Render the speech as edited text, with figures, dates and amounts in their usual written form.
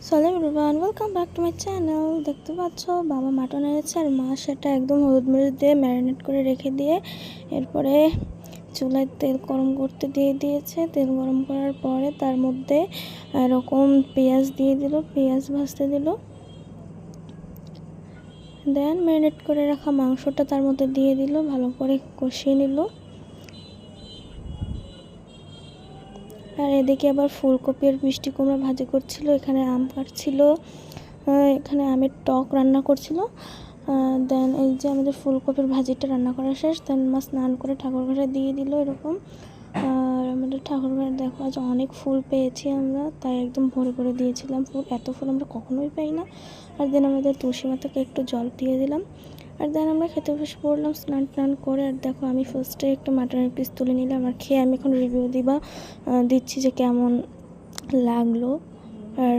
Hello everyone, welcome back to my channel. দেখতে পাচ্ছ বাবা মাটন এনেছে আর মা সেটা একদম হলুদ মরিচ দিয়ে ম্যারিনেট করে রেখে দিয়ে এরপরে চুলায় তেল গরম করতে দিয়ে দিয়েছে। তেল গরম করার পরে তার মধ্যে এরকম পেঁয়াজ দিয়ে দিল, পেঁয়াজ ভাজতে দিল, দেন ম্যারিনেট করে রাখা মাংসটা তার মধ্যে দিয়ে দিল, ভালো করে কষিয়ে নিল। আর এদিকে আবার ফুলকপি আর মিষ্টি কুমড়া ভাজি করছিল, এখানে আম কাটছিল, এখানে আমের টক রান্না করছিল। দেন এই যে আমাদের ফুলকপির ভাজিটা রান্না করা শেষ। দেন মা স্নান করে ঠাকুর ঘরে দিয়ে দিল এরকম। আর আমাদের ঠাকুর ঘরে দেখো আজ অনেক ফুল পেয়েছি আমরা, তাই একদম ভরে ভরে দিয়েছিলাম ফুল। এত ফুল আমরা কখনোই পাই না। আর দেন আমাদের তুলসী মাতাকে একটু জল দিয়ে দিলাম। আর দেন আমরা খেতে বসে পড়লাম স্নান টান করে। আর দেখো আমি ফার্স্টে একটা মাটনের পিস তুলে নিলাম আর খেয়ে আমি এখন রিভিউ দিচ্ছি যে কেমন লাগলো। আর